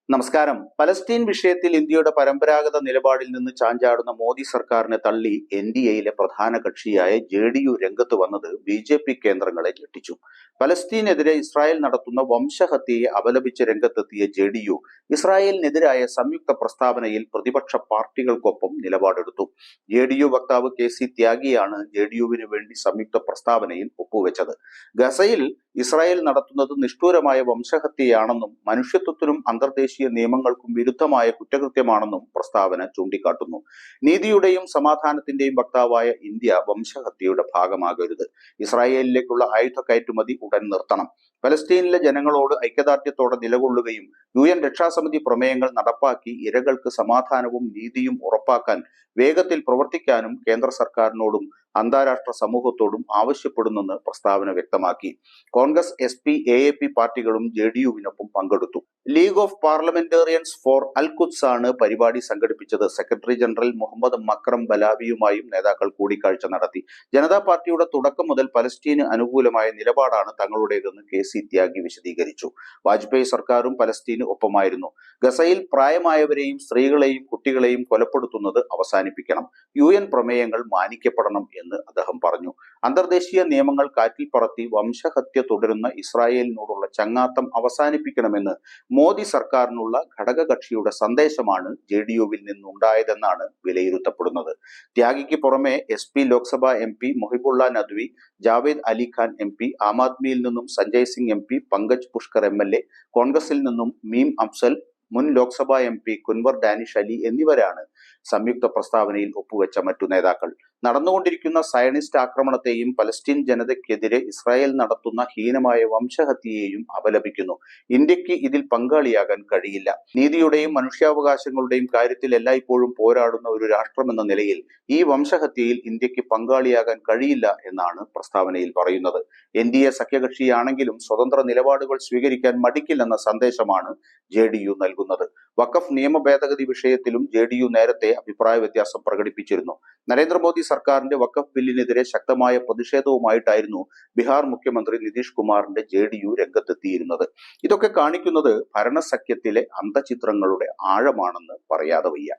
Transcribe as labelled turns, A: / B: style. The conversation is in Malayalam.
A: നമസ്കാരം. പലസ്തീൻ വിഷയത്തിൽ ഇന്ത്യയുടെ പരമ്പരാഗത നിലപാടിൽ നിന്ന് ചാഞ്ചാടുന്ന മോദി സർക്കാരിനെ തള്ളി NDAയിലെ പ്രധാന കക്ഷിയായ JDU രംഗത്ത് വന്നത് BJP കേന്ദ്രങ്ങളെ ഞെട്ടിച്ചു. പലസ്തീനെതിരെ ഇസ്രായേൽ നടത്തുന്ന വംശഹത്യയെ അപലപിച്ച് രംഗത്തെത്തിയ JDU ഇസ്രായേലിനെതിരായ സംയുക്ത പ്രസ്താവനയിൽ പ്രതിപക്ഷ പാർട്ടികൾക്കൊപ്പം നിലപാടെടുത്തു. JDU വക്താവ് KC ത്യാഗിയാണ് JDUവിന് വേണ്ടി സംയുക്ത പ്രസ്താവനയിൽ ഒപ്പുവെച്ചത്. ഗസയിൽ ഇസ്രായേൽ നടത്തുന്നത് നിഷ്ഠൂരമായ വംശഹത്യയാണെന്നും മനുഷ്യത്വത്തിനും അന്തർദേശീയ നിയമങ്ങൾക്കും വിരുദ്ധമായ കുറ്റകൃത്യമാണെന്നും പ്രസ്താവന ചൂണ്ടിക്കാട്ടുന്നു. നീതിയുടെയും സമാധാനത്തിന്റെയും വക്താവായ ഇന്ത്യ വംശഹത്യയുടെ ഭാഗമാകരുത്. ഇസ്രായേലിലേക്കുള്ള ആയുധ കയറ്റുമതി ഉടൻ നിർത്തണം. പലസ്തീനിലെ ജനങ്ങളോട് ഐക്യദാർഢ്യത്തോടെ നിലകൊള്ളുകയും UN രക്ഷാസമിതി പ്രമേയങ്ങൾ നടപ്പാക്കി ഇരകൾക്ക് സമാധാനവും നീതിയും ഉറപ്പാക്കാൻ വേഗത്തിൽ പ്രവർത്തിക്കാനും കേന്ദ്ര സർക്കാരിനോടും അന്താരാഷ്ട്ര സമൂഹത്തോടും ആവശ്യപ്പെടുന്നെന്ന് പ്രസ്താവന വ്യക്തമാക്കി. കോൺഗ്രസ്, SP, AAP പാർട്ടികളും JDUവിനൊപ്പം പങ്കെടുത്തു. ലീഗ് ഓഫ് പാർലമെന്റേറിയൻസ് ഫോർ അൽ ഖുദ്സ് ആണ് പരിപാടി സംഘടിപ്പിച്ചത്. സെക്രട്ടറി ജനറൽ മുഹമ്മദ് മക്രം ബലാവിയുമായും നേതാക്കൾ കൂടിക്കാഴ്ച നടത്തി. ജനതാ പാർട്ടിയുടെ തുടക്കം മുതൽ പലസ്തീന് അനുകൂലമായ നിലപാടാണ് തങ്ങളുടേതെന്ന് KC ത്യാഗി വിശദീകരിച്ചു. വാജ്പേയി സർക്കാരും പലസ്തീന് ഒപ്പമായിരുന്നു. ഗസയിൽ പ്രായമായവരെയും സ്ത്രീകളെയും കുട്ടികളെയും കൊലപ്പെടുത്തുന്നത് അവസാനിപ്പിക്കണം. UN പ്രമേയങ്ങൾ മാനിക്കപ്പെടണം എന്ന് അദ്ദേഹം പറഞ്ഞു. അന്തർദേശീയ നിയമങ്ങൾ കാറ്റിൽ പറത്തി വംശഹത്യ തുടരുന്ന ഇസ്രായേലിനോടുള്ള ചങ്ങാത്തം അവസാനിപ്പിക്കണമെന്ന് മോദി സർക്കാരിനുള്ള ഘടകകക്ഷിയുടെ സന്ദേശമാണ് JDUവിൽ നിന്നുണ്ടായതെന്നാണ് വിലയിരുത്തപ്പെടുന്നത്. ത്യാഗിക്ക് പുറമെ SP Lok Sabha MP മുഹിബുള്ള Nadvi, Javed Ali Khan MP, ആം ആദ്മിയിൽ നിന്നും സഞ്ജയ് സിംഗ് MP, പങ്കജ് പുഷ്കർ MLA, കോൺഗ്രസിൽ നിന്നും മീം അഫ്സൽ, മുൻ ലോക്സഭാ MP കുൻവർ ഡാനിഷ് അലി എന്നിവരാണ് സംയുക്ത പ്രസ്താവനയിൽ ഒപ്പുവെച്ച മറ്റു നേതാക്കൾ. നടന്നുകൊണ്ടിരിക്കുന്ന സയനിസ്റ്റ് ആക്രമണത്തെയും പലസ്തീൻ ജനതയ്ക്കെതിരെ ഇസ്രായേൽ നടത്തുന്ന ഹീനമായ വംശഹത്യയെയും അപലപിക്കുന്നു. ഇന്ത്യക്ക് ഇതിൽ പങ്കാളിയാകാൻ കഴിയില്ല. നീതിയുടെയും മനുഷ്യാവകാശങ്ങളുടെയും കാര്യത്തിൽ എല്ലായ്പ്പോഴും പോരാടുന്ന ഒരു രാഷ്ട്രമെന്ന നിലയിൽ ഈ വംശഹത്യയിൽ ഇന്ത്യക്ക് പങ്കാളിയാകാൻ കഴിയില്ല എന്നാണ് പ്രസ്താവനയിൽ പറയുന്നത്. NDA സഖ്യകക്ഷിയാണെങ്കിലും സ്വതന്ത്ര നിലപാടുകൾ സ്വീകരിക്കാൻ മടിക്കില്ലെന്ന സന്ദേശമാണ് JDU നൽകുന്നത്. വഖഫ് നിയമ ഭേദഗതി വിഷയത്തിലും JDU നേരത്തെ അഭിപ്രായ വ്യത്യാസം പ്രകടിപ്പിച്ചിരുന്നു. നരേന്ദ്രമോദി സർക്കാരിന്റെ വഖഫ് ബില്ലിനെതിരെ ശക്തമായ പ്രതിഷേധവുമായിട്ടായിരുന്നു ബീഹാർ മുഖ്യമന്ത്രി നിതീഷ് കുമാറിന്റെ JDU രംഗത്തെത്തിയിരുന്നത്. ഇതൊക്കെ കാണിക്കുന്നത് ഭരണസഖ്യത്തിലെ അന്തഃഛിദ്രങ്ങളുടെ ആഴമാണെന്ന് പറയാതെ വയ്യ.